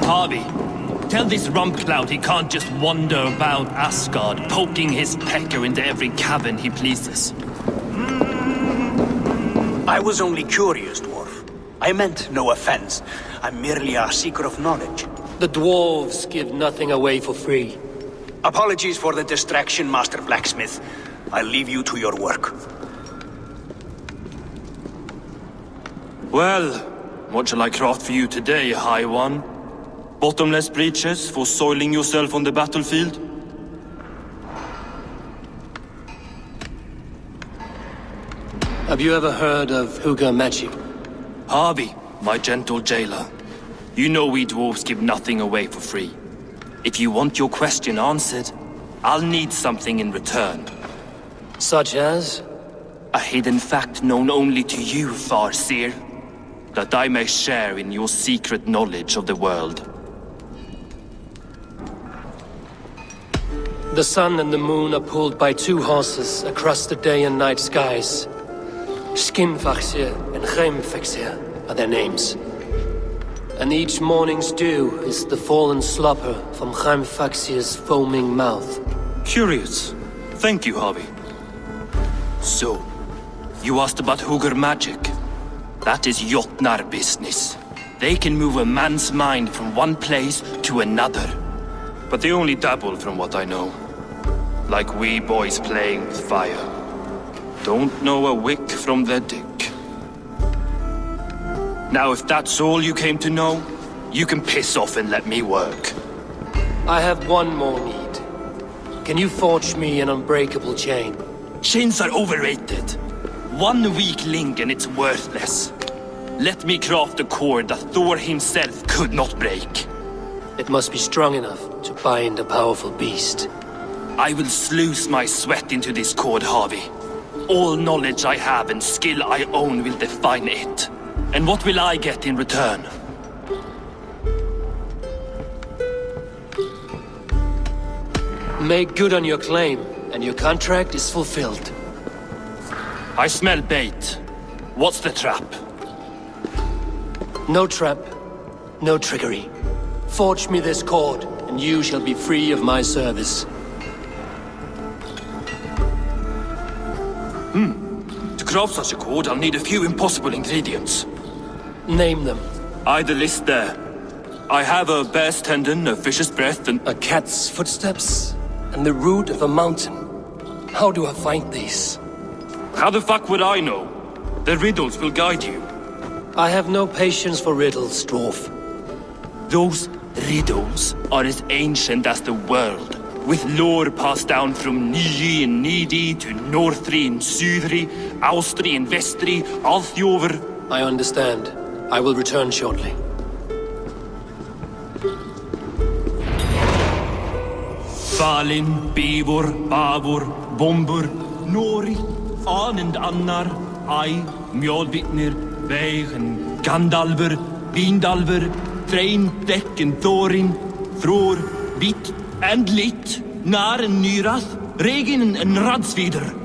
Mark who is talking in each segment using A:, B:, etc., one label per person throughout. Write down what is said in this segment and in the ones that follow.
A: Harvey, tell this rumpcloud he can't just wander about Asgard, poking his pecker into every cabin he pleases.
B: I was only curious, dwarf. I meant no offense. I'm merely a seeker of knowledge.
C: The dwarves give nothing away for free.
B: Apologies for the distraction, Master Blacksmith. I'll leave you to your work.
A: Well, what shall I craft for you today, High One? Bottomless breeches for soiling yourself on the battlefield?
C: Have you ever heard of Hugr magic?
A: Harvey, my gentle jailer. You know we dwarves give nothing away for free. If you want your question answered, I'll need something in return.
C: Such as?
A: A hidden fact known only to you, Farseer. That I may share in your secret knowledge of the world.
C: The sun and the moon are pulled by two horses across the day and night skies. Skinfaxir and Heimfaxir are their names. And each morning's dew is the fallen slobber from Heimfaxir's foaming mouth.
A: Curious. Thank you, Harvey. So, you asked about Hugr magic. That is Jotnar business. They can move a man's mind from one place to another. But they only dabble from what I know. Like wee boys playing with fire. Don't know a wick from their dick. Now if that's all you came to know, you can piss off and let me work.
C: I have one more need. Can you forge me an unbreakable chain?
A: Chains are overrated. One weak link and it's worthless. Let me craft a cord that Thor himself could not break.
C: It must be strong enough to bind a powerful beast.
A: I will sluice my sweat into this cord, Harvey. All knowledge I have and skill I own will define it. And what will I get in return?
C: Make good on your claim, and your contract is fulfilled.
A: I smell bait. What's the trap?
C: No trap, no trickery. Forge me this cord, and you shall be free of my service.
A: To craft such a cord, I'll need a few impossible ingredients.
C: Name them.
A: The list there. I have a bear's tendon, a fish's breath, and...
C: A cat's footsteps, and the root of a mountain. How do I find these?
A: How the fuck would I know? The riddles will guide you.
C: I have no patience for riddles, dwarf.
A: Those riddles are as ancient as the world, with lore passed down from Niji and Nidi to Northri and Sudri, Austri and Vestri, Althjover.
C: I understand. I will return shortly.
A: Falin, Bivor, Bavor, Bombur, Nori, Anand Annar, Ai, Mjolvitnir, Veigen, Gandalver, Vindalver, Threin, Dekken, Thorin, Thror, Vit and Lit, Nar and Nyrath, Regin and Radsvider.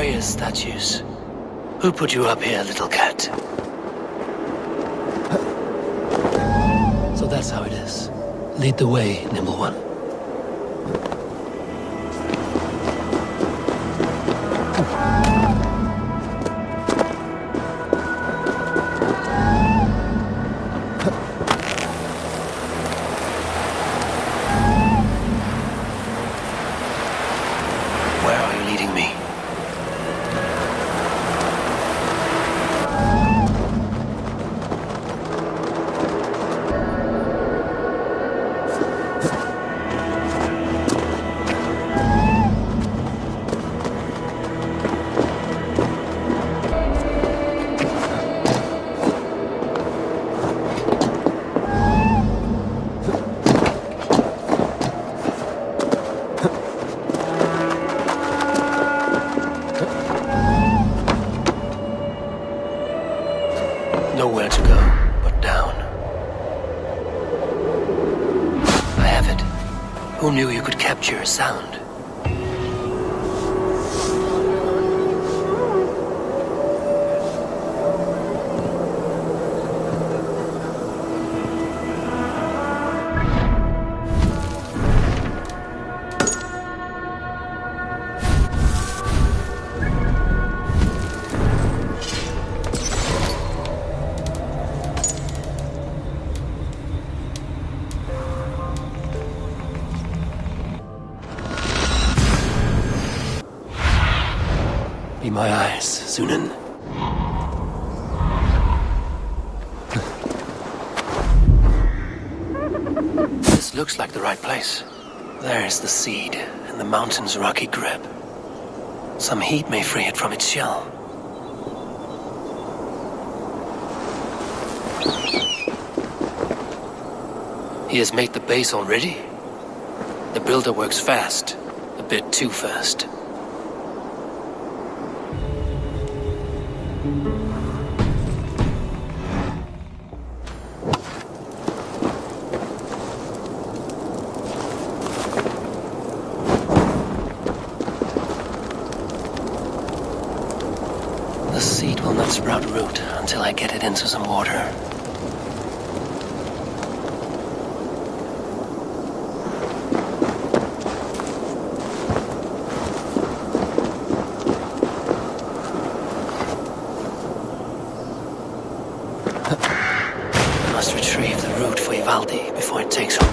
C: Freya's statues. Who put you up here, little cat? So that's how it is. Lead the way, nimble one. Where are you leading me? Nowhere to go but down. I have it. Who knew you could capture a sound? Be my eyes, Sunan. This looks like the right place. There's the seed in the mountain's rocky grip. Some heat may free it from its shell. He has made the base already? The builder works fast. A bit too fast. The seed will not sprout root until I get it into some water. I must retrieve the root for Ivaldi before it takes hold.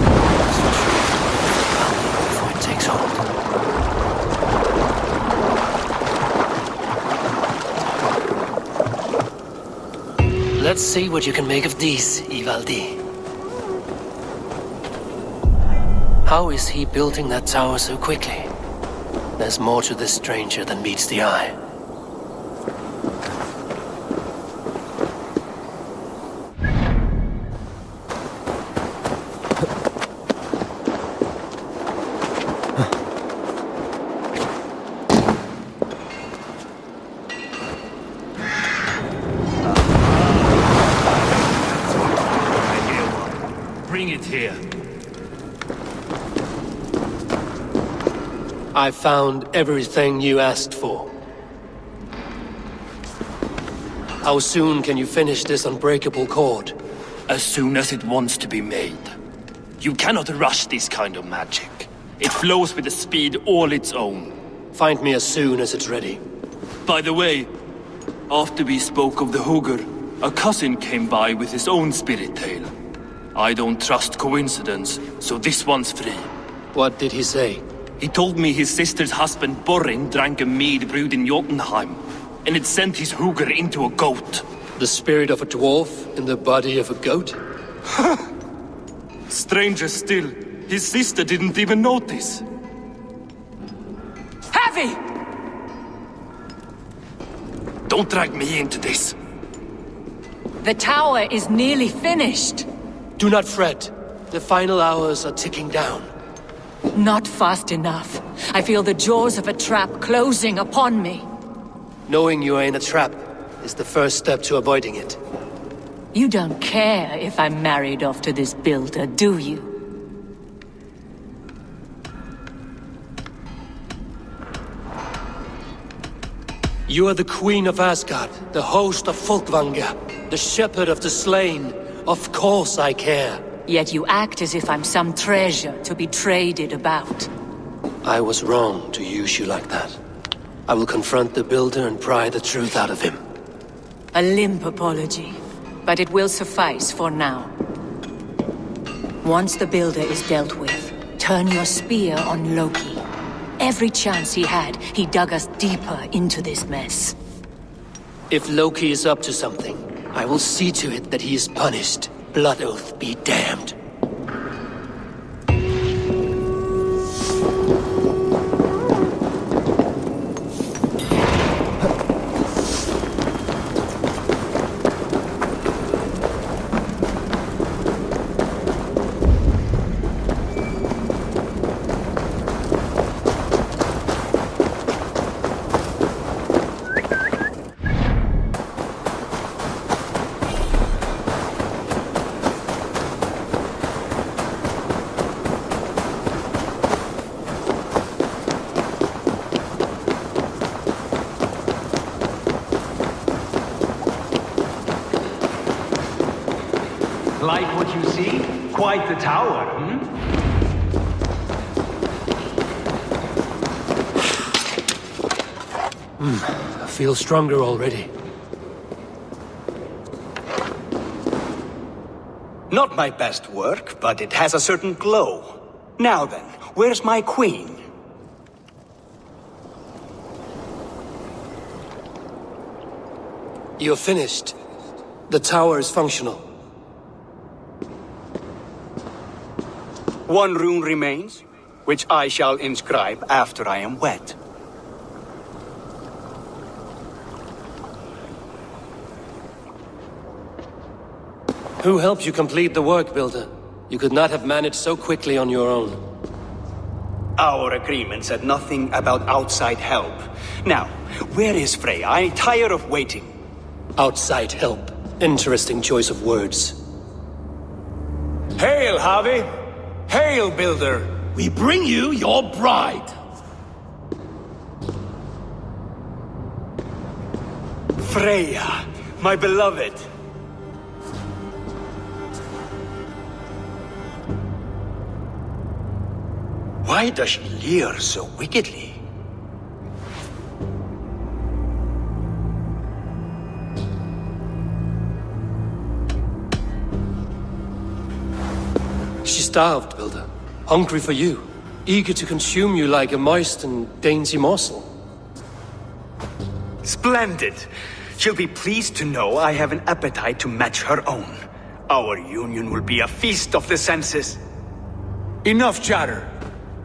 C: Let's see what you can make of these, Ivaldi. How is he building that tower so quickly? There's more to this stranger than meets the eye.
A: Bring it here.
C: I found everything you asked for. How soon can you finish this unbreakable cord?
A: As soon as it wants to be made. You cannot rush this kind of magic. It flows with a speed all its own.
C: Find me as soon as it's ready.
A: By the way, after we spoke of the Hugr, a cousin came by with his own spirit tale. I don't trust coincidence, so this one's free.
C: What did he say?
A: He told me his sister's husband Borin drank a mead brewed in Jotunheim, and it sent his Hugr into a goat.
C: The spirit of a dwarf in the body of a goat?
A: Stranger still, his sister didn't even notice.
D: Heavy!
A: Don't drag me into this.
D: The tower is nearly finished.
C: Do not fret. The final hours are ticking down.
D: Not fast enough. I feel the jaws of a trap closing upon me.
C: Knowing you are in a trap is the first step to avoiding it.
D: You don't care if I'm married off to this builder, do you?
C: You are the Queen of Asgard, the host of Folkvanga, the shepherd of the slain. Of course I care.
D: Yet you act as if I'm some treasure to be traded about.
C: I was wrong to use you like that. I will confront the Builder and pry the truth out of him.
D: A limp apology, but it will suffice for now. Once the Builder is dealt with, turn your spear on Loki. Every chance he had, he dug us deeper into this mess.
C: If Loki is up to something, I will see to it that he is punished. Blood Oath be damned.
E: Like what you see? Quite the tower, hmm?
C: I feel stronger already.
B: Not my best work, but it has a certain glow. Now then, where's my queen?
C: You're finished. The tower is functional.
B: One rune remains, which I shall inscribe after I am wet.
C: Who helped you complete the work, Builder? You could not have managed so quickly on your own.
B: Our agreement said nothing about outside help. Now, where is Freya? I'm tired of waiting.
C: Outside help. Interesting choice of words.
E: Hail, Harvey! Hail, Builder!
F: We bring you your bride.
B: Freya, my beloved. Why does she leer so wickedly?
C: She's starved, Builder. Hungry for you. Eager to consume you like a moist and dainty morsel.
B: Splendid. She'll be pleased to know I have an appetite to match her own. Our union will be a feast of the senses.
E: Enough chatter.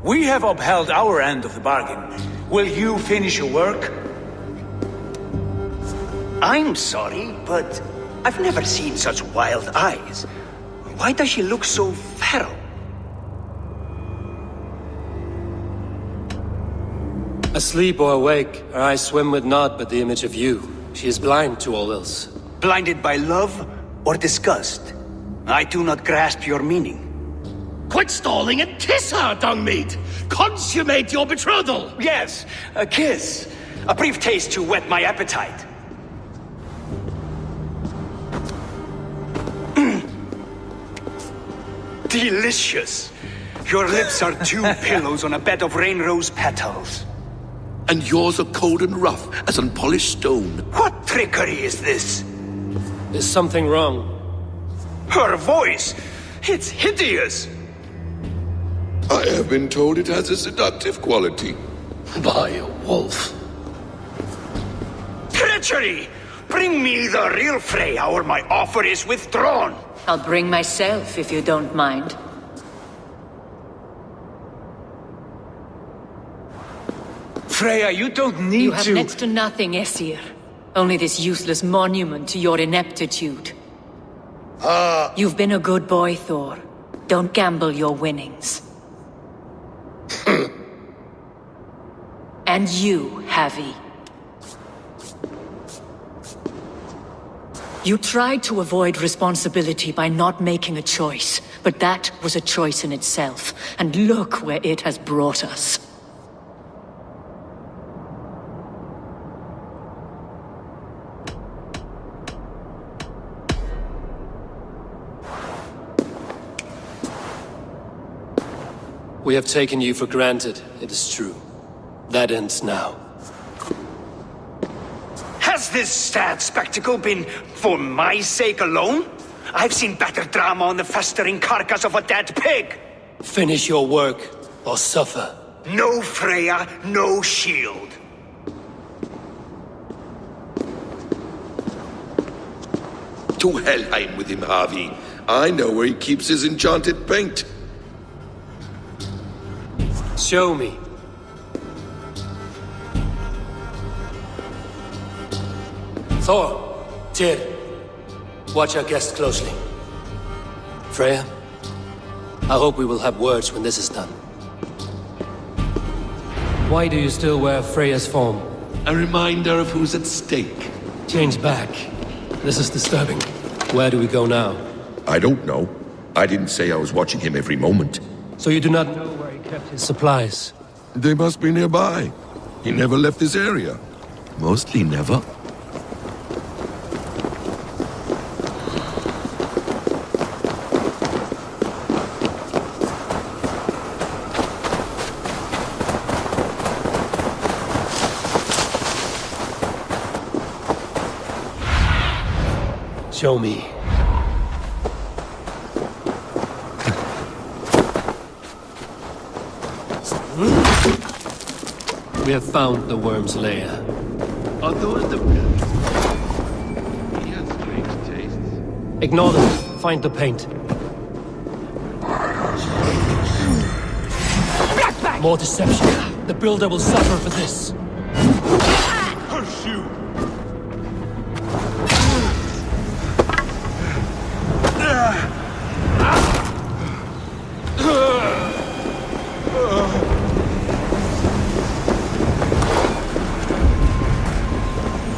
E: We have upheld our end of the bargain. Will you finish your work?
B: I'm sorry, but I've never seen such wild eyes. Why does she look so feral?
C: Asleep or awake, her eyes swim with naught but the image of you. She is blind to all else.
B: Blinded by love or disgust? I do not grasp your meaning.
F: Quit stalling and kiss her, dung meat! Consummate your betrothal!
B: Yes, a kiss. A brief taste to whet my appetite. Delicious. Your lips are two pillows on a bed of rain rose petals.
F: And yours are cold and rough as unpolished stone.
B: What trickery is this?
C: Is something wrong?
B: Her voice! It's hideous!
G: I have been told it has a seductive quality.
F: By a wolf.
B: Treachery! Bring me the real Freya or my offer is withdrawn!
D: I'll bring myself if you don't mind.
E: Freya, you don't need
D: You have
E: to...
D: next to nothing, Aesir. Only this useless monument to your ineptitude. You've been a good boy, Thor. Don't gamble your winnings. And you, Havi. You tried to avoid responsibility by not making a choice, but that was a choice in itself, and look where it has brought us.
C: We have taken you for granted, it is true. That ends now.
B: Has this sad spectacle been for my sake alone? I've seen better drama on the festering carcass of a dead pig!
C: Finish your work, or suffer.
B: No Freya, no shield.
G: To Helheim with him, Harvey. I know where he keeps his enchanted paint.
C: Show me. Thor, Tyr, watch our guest closely. Freya, I hope we will have words when this is done. Why do you still wear Freya's form?
G: A reminder of who's at stake.
C: Change back. This is disturbing. Where do we go now?
G: I don't know. I didn't say I was watching him every moment.
C: So you do not know where he kept his supplies?
G: They must be nearby. He never left this area. Mostly never.
C: Show me. We have found the worm's lair.
G: Are those the... He has strange tastes.
C: Ignore them. Find the paint. More deception. The builder will suffer for this.
G: Curse you!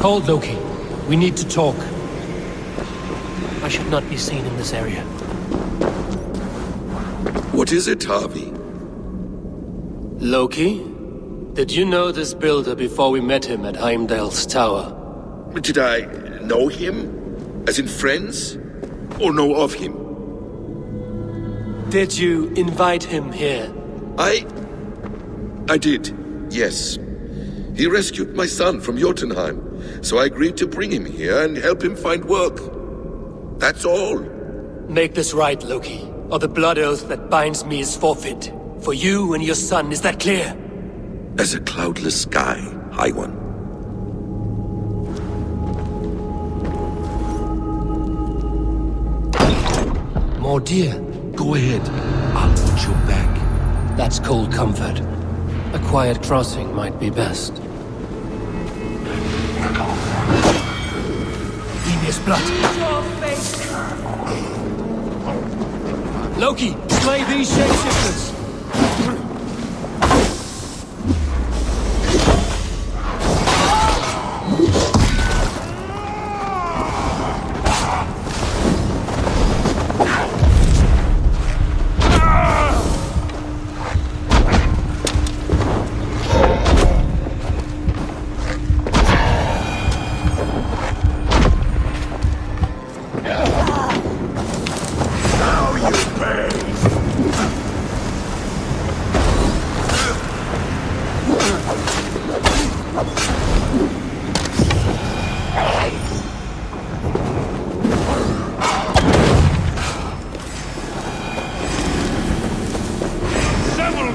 C: Hold, Loki. We need to talk. I should not be seen in this area.
G: What is it, Harvey?
C: Loki? Did you know this builder before we met him at Heimdall's tower?
G: Did I know him? As in friends? Or know of him?
C: Did you invite him here?
G: I did, yes. He rescued my son from Jotunheim, so I agreed to bring him here and help him find work. That's all.
C: Make this right, Loki, or the blood oath that binds me is forfeit. For you and your son, is that clear?
G: As a cloudless sky, High One.
C: More deer.
G: Go ahead. I'll watch your back.
C: That's cold comfort. A quiet crossing might be best. Devious blood. Loki, slay these shapeshifters!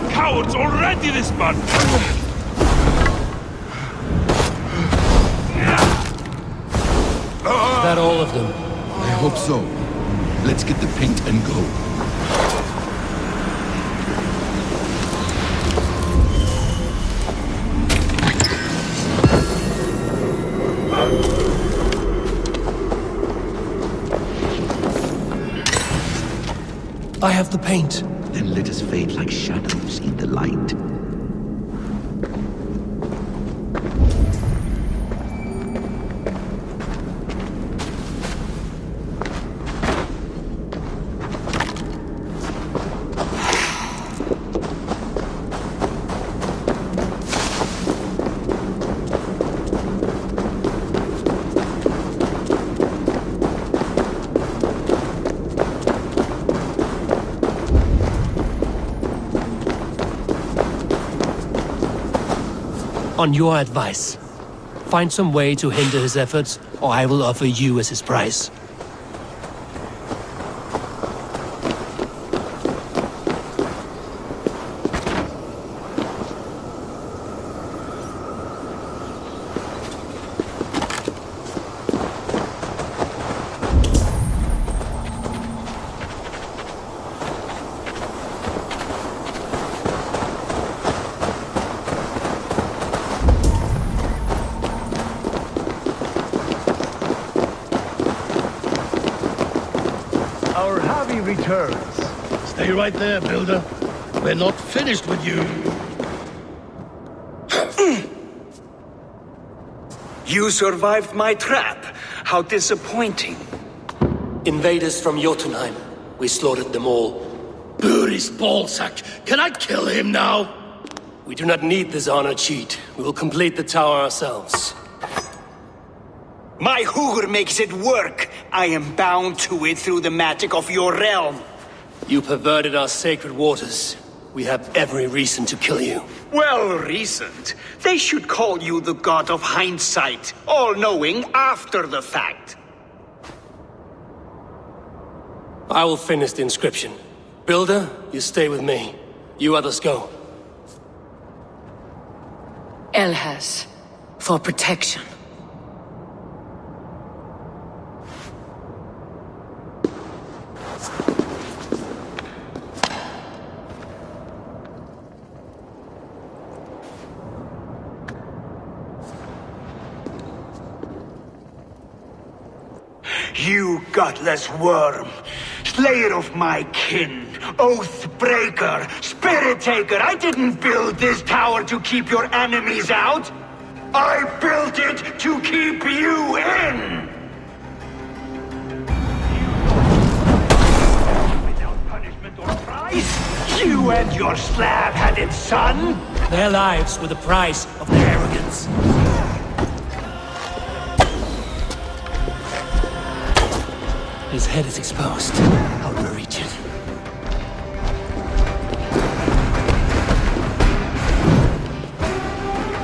F: Cowards already this month!
C: Is that all of them?
G: I hope so. Let's get the paint and go.
C: I have the paint.
H: Then let us fade like shadows in the light.
C: On your advice, find some way to hinder his efforts, or I will offer you as his price.
B: Our Javi returns.
F: Stay right there, Builder. We're not finished with you.
B: You survived my trap. How disappointing.
C: Invaders from Jotunheim. We slaughtered them all.
F: Buri's ballsack. Can I kill him now?
C: We do not need this honor cheat. We will complete the tower ourselves.
B: My Hugr makes it work. I am bound to it through the magic of your realm.
C: You perverted our sacred waters. We have every reason to kill you.
B: Well reasoned. They should call you the god of hindsight, all-knowing after the fact.
C: I will finish the inscription. Builder, you stay with me. You others go.
D: Elhas, for protection.
B: You gutless worm, slayer of my kin, oath breaker, spirit taker, I didn't build this tower to keep your enemies out. I built it to keep you in! Without punishment or price, you and your slab-headed son?
C: Their lives were the price of their arrogance. His head is exposed. How do I reach it?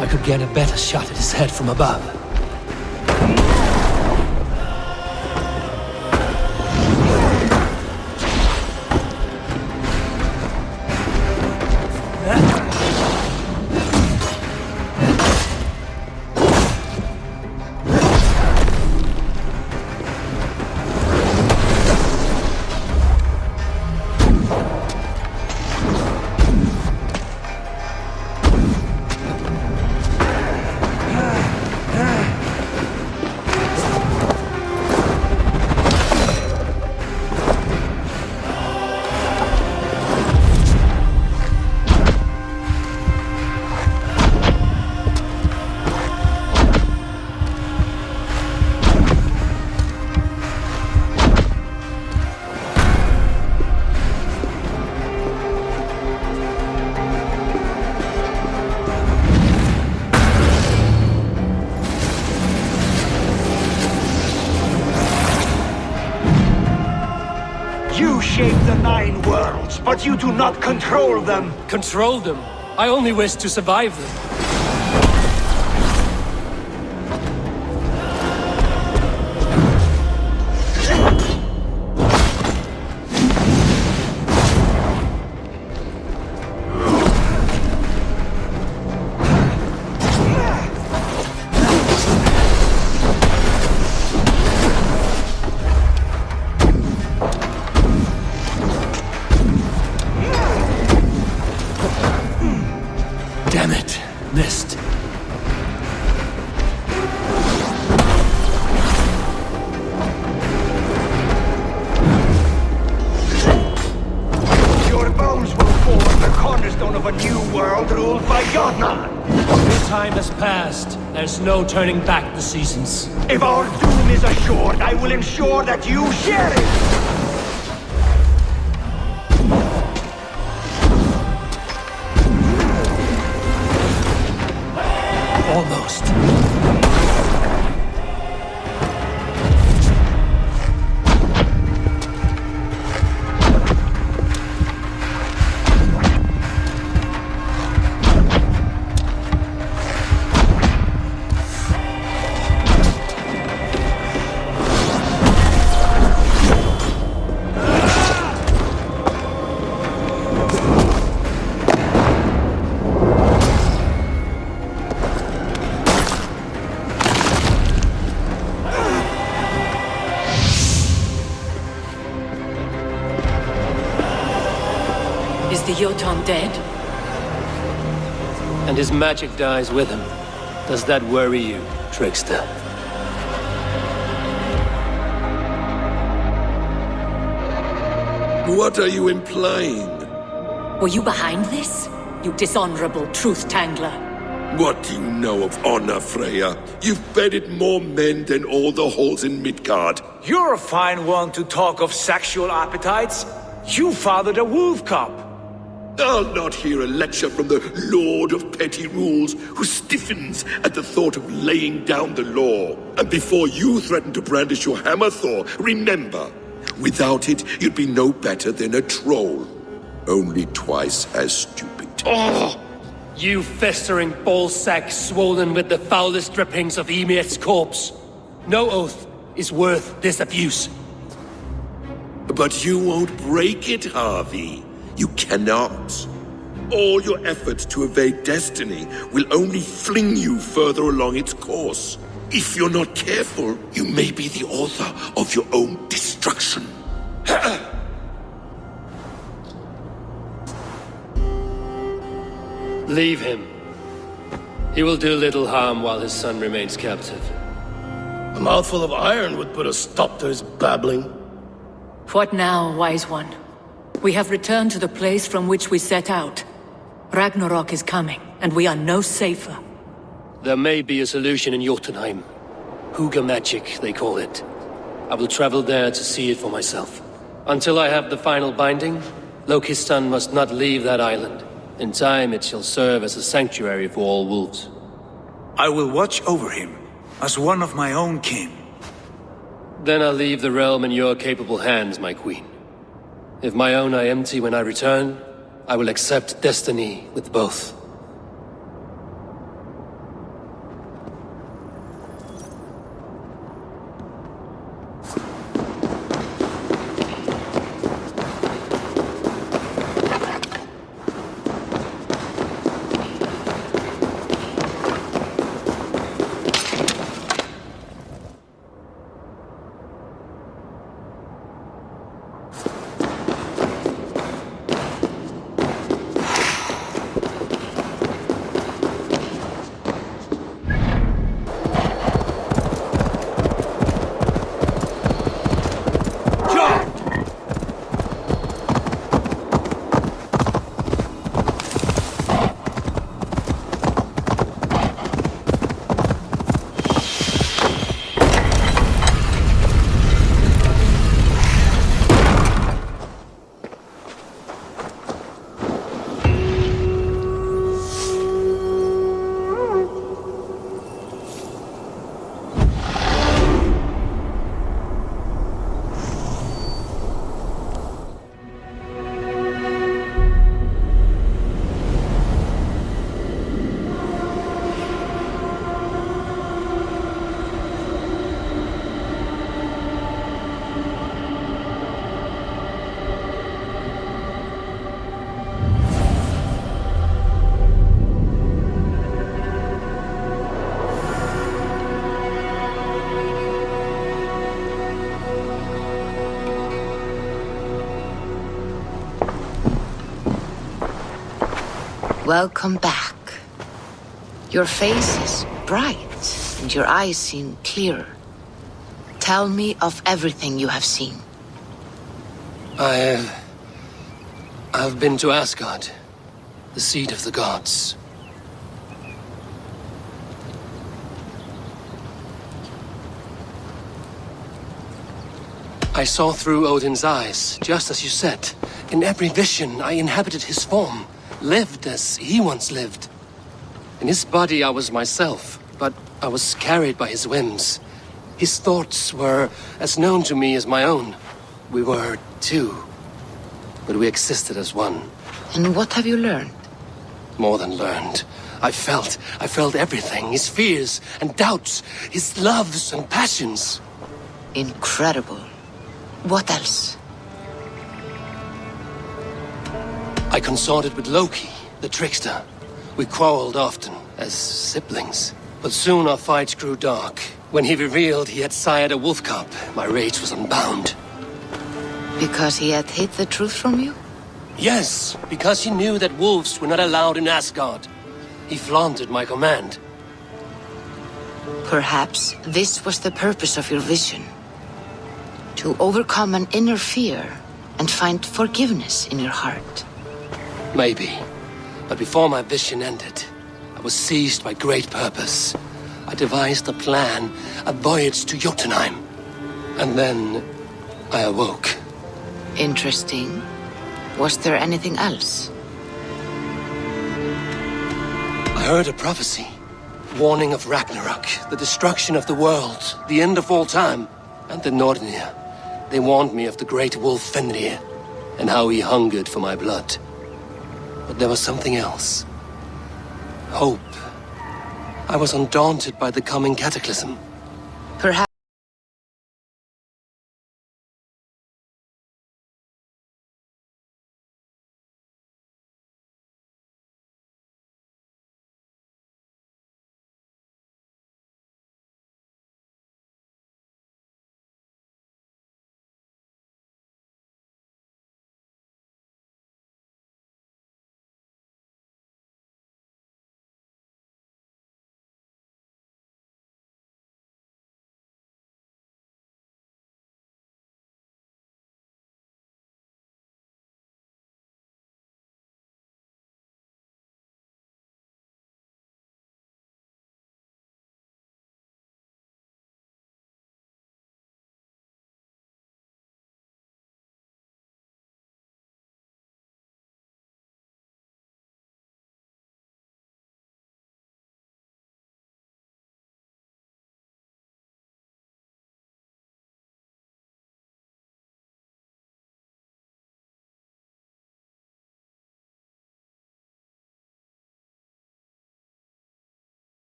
C: I could get a better shot at his head from above.
B: You shape the 9 worlds, but you do not control them.
C: Control them? I only wish to survive them. Damn it. Missed.
B: Your bones will form the cornerstone of a new world ruled by Jotnar.
C: The time has passed. There's no turning back the seasons.
B: If our doom is assured, I will ensure that you share it.
C: Almost.
D: the Jotun dead?
C: And his magic dies with him. Does that worry you, trickster?
G: What are you implying?
D: Were you behind this? You dishonorable truth-tangler.
G: What do you know of honor, Freya? You've bedded more men than all the halls in Midgard.
E: You're a fine one to talk of sexual appetites. You fathered a wolf cub.
G: I'll not hear a lecture from the Lord of Petty Rules, who stiffens at the thought of laying down the law. And before you threaten to brandish your hammer, Thor, remember, without it, you'd be no better than a troll. Only twice as stupid.
C: Oh! You festering ballsack swollen with the foulest drippings of Ymir's corpse. No oath is worth this abuse.
G: But you won't break it, Harvey. You cannot. All your efforts to evade destiny will only fling you further along its course. If you're not careful, you may be the author of your own destruction.
C: Leave him. He will do little harm while his son remains captive.
F: A mouthful of iron would put a stop to his babbling.
D: What now, wise one? We have returned to the place from which we set out. Ragnarok is coming, and we are no safer.
C: There may be a solution in Jotunheim. Hugr magic, they call it. I will travel there to see it for myself. Until I have the final binding, Loki's son must not leave that island. In time, it shall serve as a sanctuary for all wolves.
E: I will watch over him, as one of my own kin.
C: Then I'll leave the realm in your capable hands, my queen. If my own are empty when I return, I will accept destiny with both.
I: Welcome back. Your face is bright, and your eyes seem clearer. Tell me of everything you have seen.
C: I've been to Asgard, the seat of the gods. I saw through Odin's eyes, just as you said. In every vision, I inhabited his form, lived as he once lived. In his body, I was myself, but I was carried by his whims. His thoughts were as known to me as my own. We were two, but we existed as one.
I: And what have you learned?
C: More than learned. I felt everything. His fears and doubts, his loves and passions.
I: Incredible. What else?
C: I consorted with Loki, the trickster. We quarreled often, as siblings. But soon our fights grew dark. When he revealed he had sired a wolf cub, my rage was unbound.
I: Because he had hid the truth from you?
C: Yes, because he knew that wolves were not allowed in Asgard. He flaunted my command.
I: Perhaps this was the purpose of your vision. To overcome an inner fear and find forgiveness in your heart.
C: Maybe. But before my vision ended, I was seized by great purpose. I devised a plan, a voyage to Jotunheim. And then I awoke.
I: Interesting. Was there anything else?
C: I heard a prophecy. Warning of Ragnarok, the destruction of the world, the end of all time. And the Nornir. They warned me of the great wolf Fenrir, and how he hungered for my blood. But there was something else. Hope. I was undaunted by the coming cataclysm.
I: Perhaps.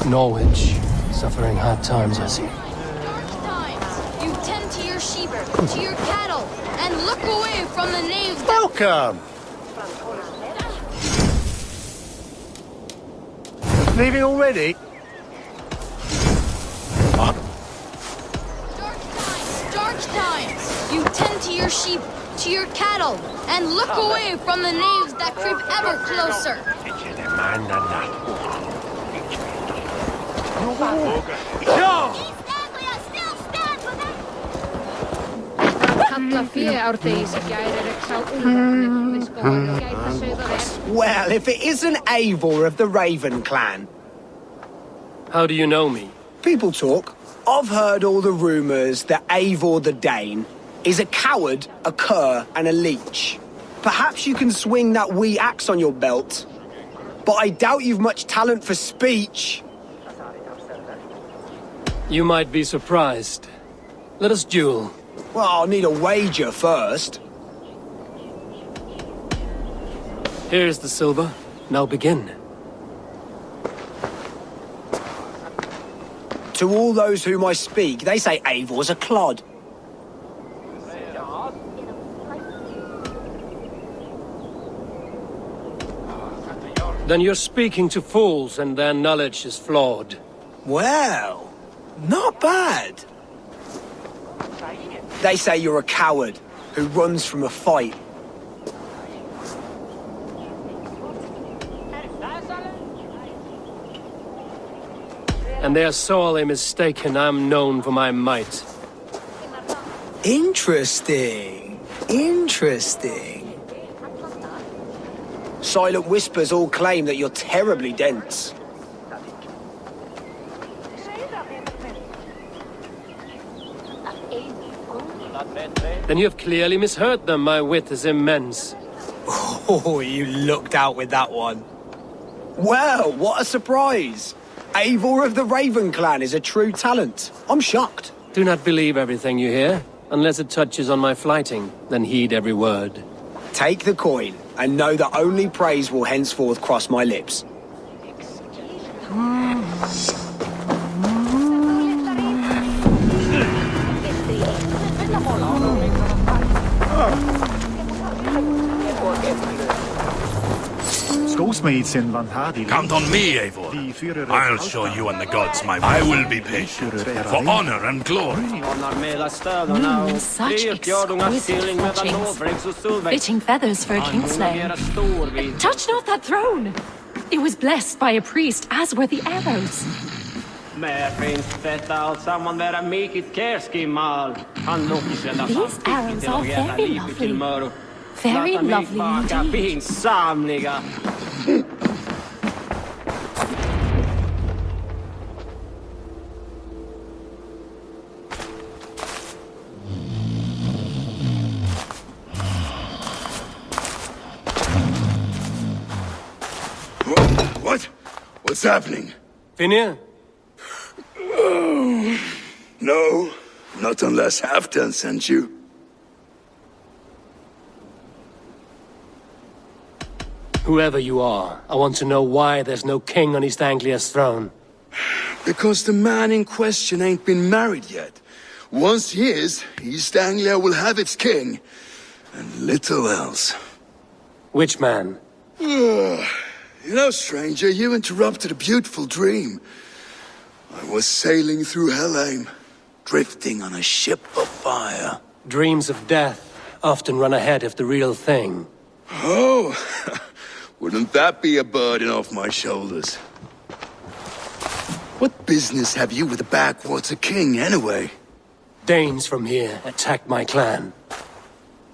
C: Norwich, suffering hard times, I see.
J: Dark times. You tend to your sheep, to your cattle, and look away from the knaves that...
F: Welcome! Leaving already?
J: Dark times. You tend to your sheep, to your cattle, and look away from the knaves that creep ever closer.
K: Well, if it isn't Eivor of the Raven clan.
C: How do you know me?
K: People talk. I've heard all the rumours that Eivor the Dane is a coward, a cur, and a leech. Perhaps you can swing that wee axe on your belt. But I doubt you've much talent for speech.
C: You might be surprised. Let us duel.
K: Well, I'll need a wager first.
C: Here's the silver. Now begin.
K: To all those whom I speak, they say Eivor's a clod.
C: Then you're speaking to fools and their knowledge is flawed.
K: Well, not bad. They say you're a coward who runs from a fight.
C: and they are sorely mistaken I'm known for my might.
K: Interesting. Interesting. Silent whispers all claim that you're terribly dense.
C: Then you have clearly misheard them. My wit is immense.
K: Oh, you looked out with that one. Well, what a surprise! Eivor of the Raven Clan is a true talent. I'm shocked.
C: Do not believe everything you hear. Unless it touches on my flighting, then heed every word.
K: Take the coin, and know that only praise will henceforth cross my lips.
L: Count on me, Eivor. I'll show you and the gods my way. I will be patient, for honor and glory.
M: Such exquisite fortunes. Fitting feathers for a kingslayer. Touch not that throne! It was blessed by a priest, as were the arrows. These arrows are very lovely. Very lovely indeed.
G: What? What's happening?
C: Finir?
G: No, not unless Halfdan sent you.
C: Whoever you are, I want to know why there's no king on East Anglia's throne.
G: Because the man in question ain't been married yet. Once he is, East Anglia will have its king. And little else.
C: Which man?
G: You know, stranger, you interrupted a beautiful dream. I was sailing through Helheim, drifting on a ship of fire.
C: Dreams of death often run ahead of the real thing.
G: Oh, wouldn't that be a burden off my shoulders? What business have you with the Backwater King, anyway?
C: Danes from here attacked my clan.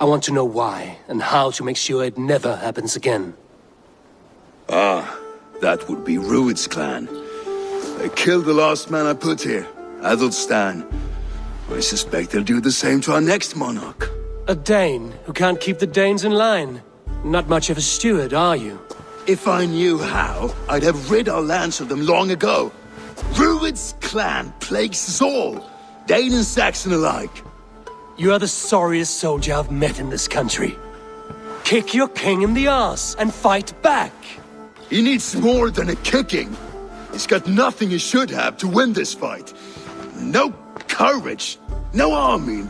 C: I want to know why, and how to make sure it never happens again.
G: Ah, that would be Rued's clan. They killed the last man I put here, Adelstan. I suspect they'll do the same to our next monarch.
C: A Dane who can't keep the Danes in line. Not much of a steward, are you?
G: If I knew how, I'd have rid our lands of them long ago. Rued's clan plagues us all, Dane and Saxon alike.
C: You are the sorriest soldier I've met in this country. Kick your king in the arse and fight back.
G: He needs more than a kicking. He's got nothing he should have to win this fight. No courage, no army,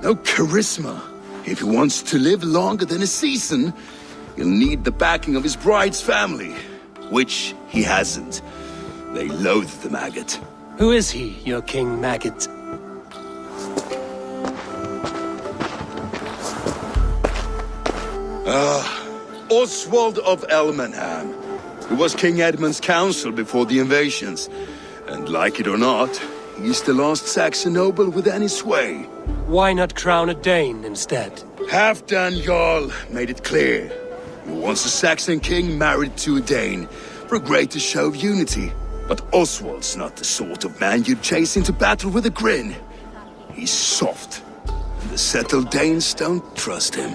G: no charisma. If he wants to live longer than a season, he'll need the backing of his bride's family, which he hasn't. They loathe the maggot.
C: Who is he, your King Maggot?
G: Oswald of Elmenham. He was King Edmund's counsel before the invasions. And like it or not, he's the last Saxon noble with any sway.
C: Why not crown a Dane instead?
G: Halfdan Jarl made it clear. He wants a Saxon king married to a Dane, for a greater show of unity. But Oswald's not the sort of man you'd chase into battle with a grin. He's soft, and the settled Danes don't trust him.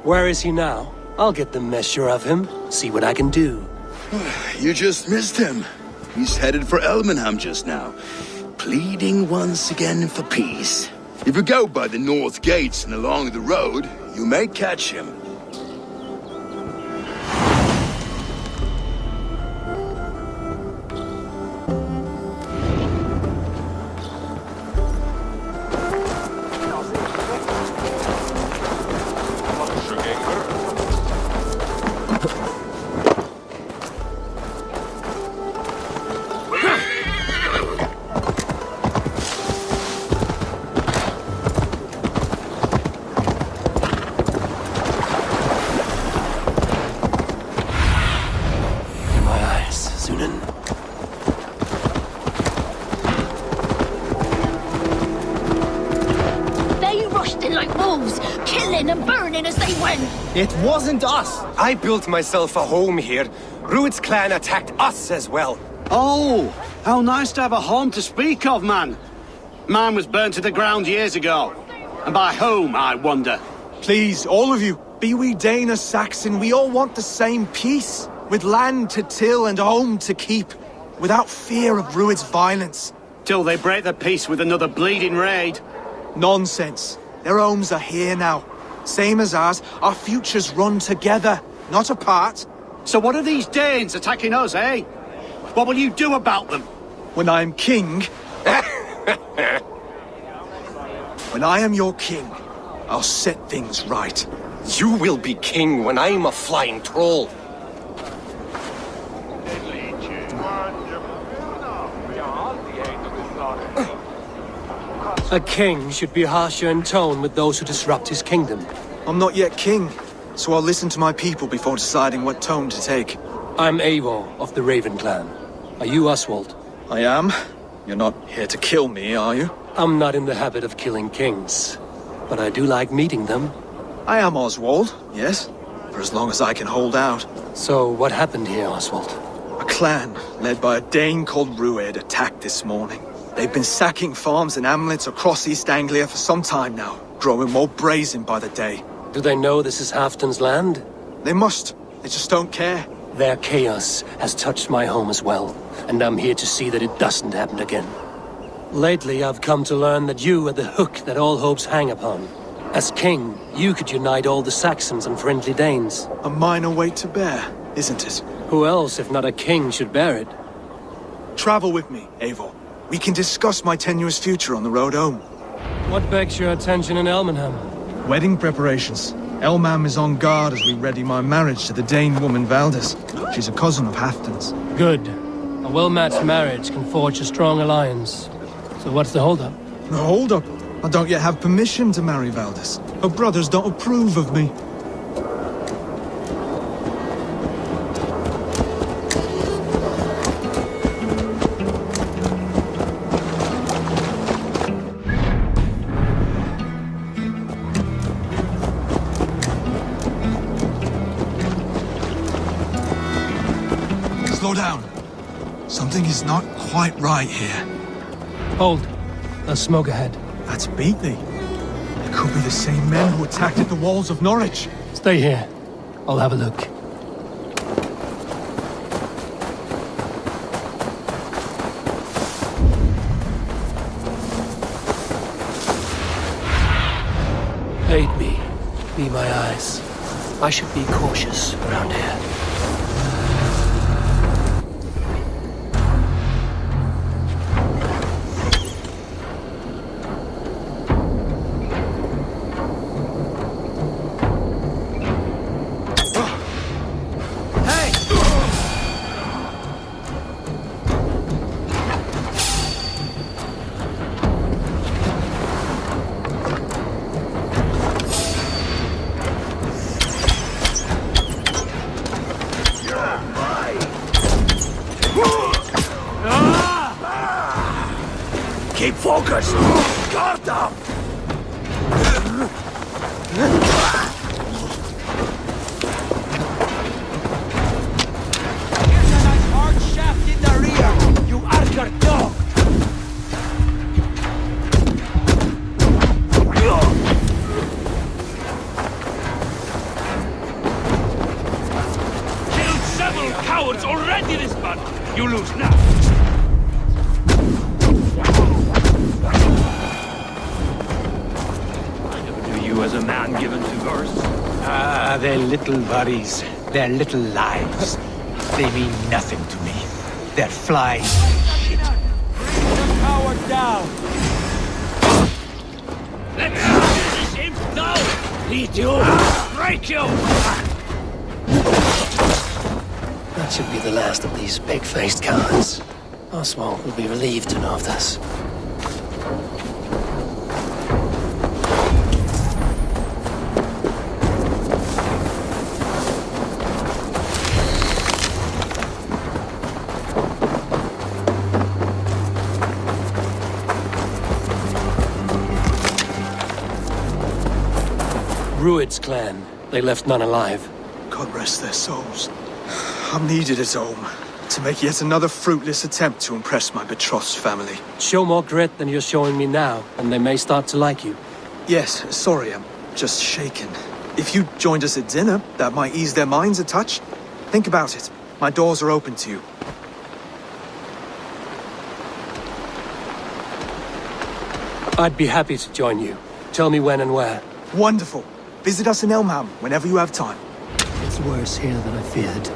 C: Where is he now? I'll get the measure of him, see what I can do.
G: You just missed him. He's headed for Elmenham just now, pleading once again for peace. If you go by the north gates and along the road, you may catch him.
J: killing and burning as they went.
N: It wasn't us. I built myself a home here. Rued's clan attacked us as well.
O: Oh, how nice to have a home to speak of, man. Mine was burnt to the ground years ago. And by whom, I wonder?
P: Please, all of you, be we Dane or Saxon, we all want the same peace. With land to till and home to keep. Without fear of Rued's violence.
O: Till they break the peace with another bleeding raid.
P: Nonsense. Their homes are here now. Same as ours, our futures run together, not apart.
O: So what are these Danes attacking us, eh? What will you do about them?
P: When I am king... when I am your king, I'll set things right.
N: You will be king when I'm a flying troll.
C: A king should be harsher in tone with those who disrupt his kingdom.
P: I'm not yet king, so I'll listen to my people before deciding what tone to take.
C: I'm Eivor of the Raven clan. Are you Oswald?
P: I am. You're not here to kill me, are you?
C: I'm not in the habit of killing kings, but I do like meeting them.
P: I am Oswald, yes, for as long as I can hold out.
C: So what happened here, Oswald?
P: A clan, led by a Dane called Rued, attacked this morning. They've been sacking farms and hamlets across East Anglia for some time now, growing more brazen by the day.
C: Do they know this is Halfton's land?
P: They must. They just don't care.
C: Their chaos has touched my home as well, and I'm here to see that it doesn't happen again. Lately, I've come to learn that you are the hook that all hopes hang upon. As king, you could unite all the Saxons and friendly Danes.
P: A minor weight to bear, isn't it?
C: Who else, if not a king, should bear it?
P: Travel with me, Eivor. We can discuss my tenuous future on the road home.
C: What begs your attention in Elmenham?
P: Wedding preparations. Elmam is on guard as we ready my marriage to the Dane woman Valdis. She's a cousin of Halfton's.
C: Good. A well-matched marriage can forge a strong alliance. So what's the holdup?
P: The holdup? I don't yet have permission to marry Valdis. Her brothers don't approve of me. Slow down. Something is not quite right here.
C: Hold. There's smoke ahead.
P: That's Beatty. It could be the same men who attacked at the walls of Norwich.
C: Stay here. I'll have a look. Aid me. Be my eyes. I should be cautious around here.
F: Keep focused! Guard up!
K: Here's a nice hard shaft in the rear! You archer dog!
F: Killed several cowards already this month! You lose now!
A: As a man given to verse.
E: Ah, their little worries, their little lives. They mean nothing to me. They're flies. Shit.
K: Bring the coward down!
F: Let's finish him now! Lead you! Break you!
C: That should be the last of these big-faced cowards. Oswald will be relieved to know of this. Rued's clan. They left none alive.
P: God rest their souls. I'm needed at home to make yet another fruitless attempt to impress my betrothed family.
C: Show more grit than you're showing me now, and they may start to like you.
P: Yes, sorry, I'm just shaken. If you joined us at dinner, that might ease their minds a touch. Think about it. My doors are open to you.
C: I'd be happy to join you. Tell me when and where.
P: Wonderful. Visit us in Elmham whenever you have time.
C: It's worse here than I feared.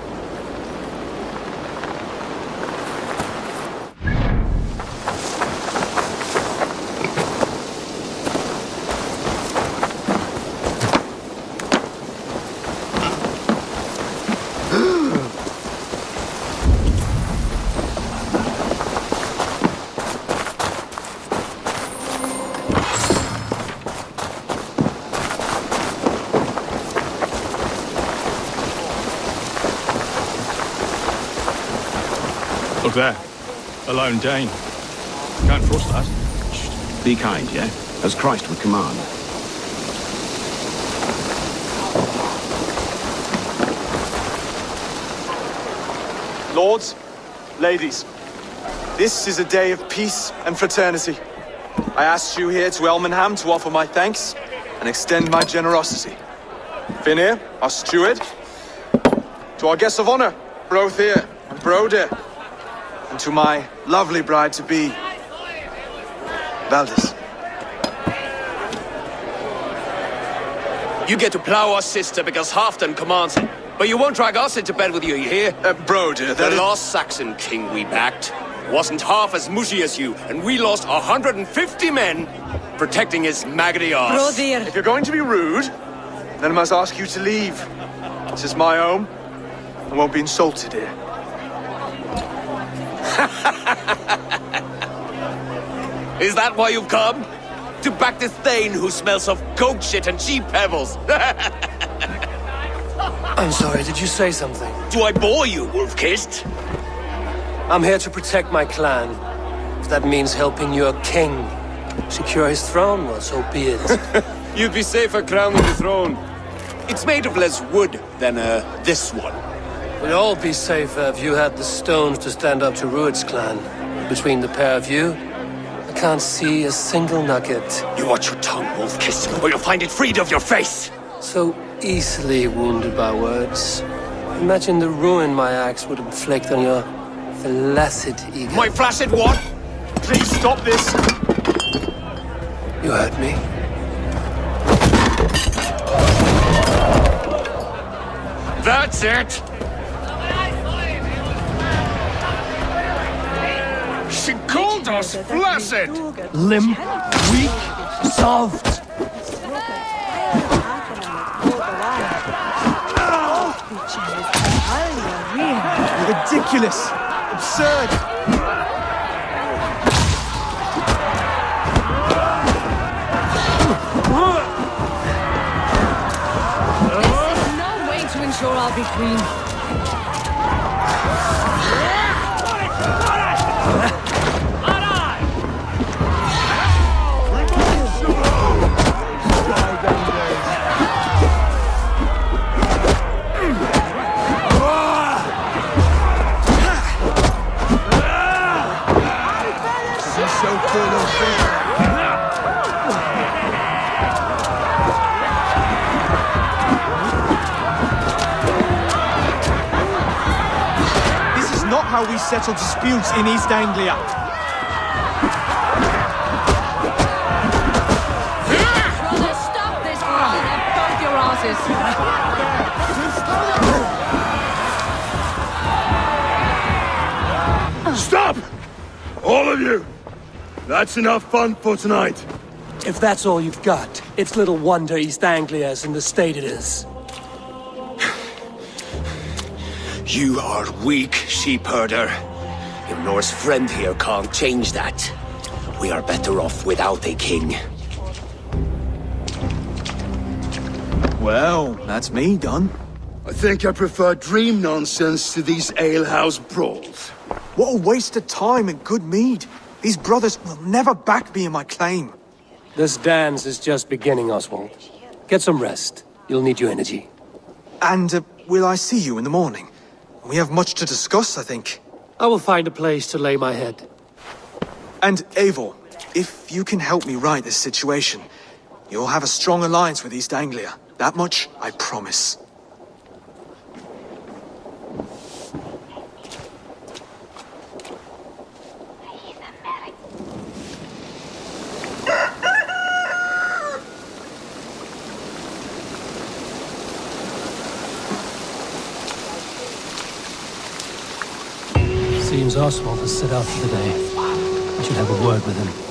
L: Look there. A lone Dane. Can't trust that.
Q: Shh. Be kind, yeah? As Christ would command.
P: Lords, ladies, this is a day of peace and fraternity. I asked you here to Elmenham to offer my thanks and extend my generosity. Finir, our steward, to our guests of honor, Brothir and Broder, and to my lovely bride-to-be, Valdis.
R: You get to plow our sister because Halfdan commands it. But you won't drag us into bed with you here.
P: Broder,
R: the last Saxon king we backed wasn't half as mushy as you, and we lost 150 men protecting his maggoty arse.
P: If you're going to be rude, then I must ask you to leave. This is my home. I won't be insulted here.
R: Is that why you've come? To back this Thane who smells of goat shit and sheep pebbles?
C: I'm sorry, did you say something?
R: Do I bore you, wolf-kissed?
C: I'm here to protect my clan. If that means helping your king secure his throne, well, so be it.
R: You'd be safer crowning the throne. It's made of less wood than, this one.
C: We'd all be safer if you had the stones to stand up to Rued's clan. Between the pair of you, I can't see a single nugget.
R: You watch your tongue, wolf-kissed, or you'll find it freed of your face!
C: So easily wounded by words. Imagine the ruin my axe would inflict on your flaccid ego.
R: My flaccid what?
P: Please stop this!
C: You heard me.
R: That's it!
L: She called us flaccid!
C: Limp, weak, soft.
P: Ridiculous! Absurd!
D: This is no way to ensure I'll be queen.
P: How we settle disputes in East Anglia.
D: Brother, stop this before I have both your asses.
G: Stop! All of you! That's enough fun for tonight.
C: If that's all you've got, it's little wonder East Anglia is in the state it is.
R: You are weak, sheep herder. Your Norse friend here can't change that. We are better off without a king.
P: Well, that's me done.
G: I think I prefer dream nonsense to these alehouse brawls.
P: What a waste of time and good mead. These brothers will never back me in my claim.
C: This dance is just beginning, Oswald. Get some rest. You'll need your energy.
P: And will I see you in the morning? We have much to discuss, I think.
C: I will find a place to lay my head.
P: And Eivor, if you can help me right this situation, you'll have a strong alliance with East Anglia. That much, I promise.
C: Seems Oswald has set out for the day. I should have a word with him.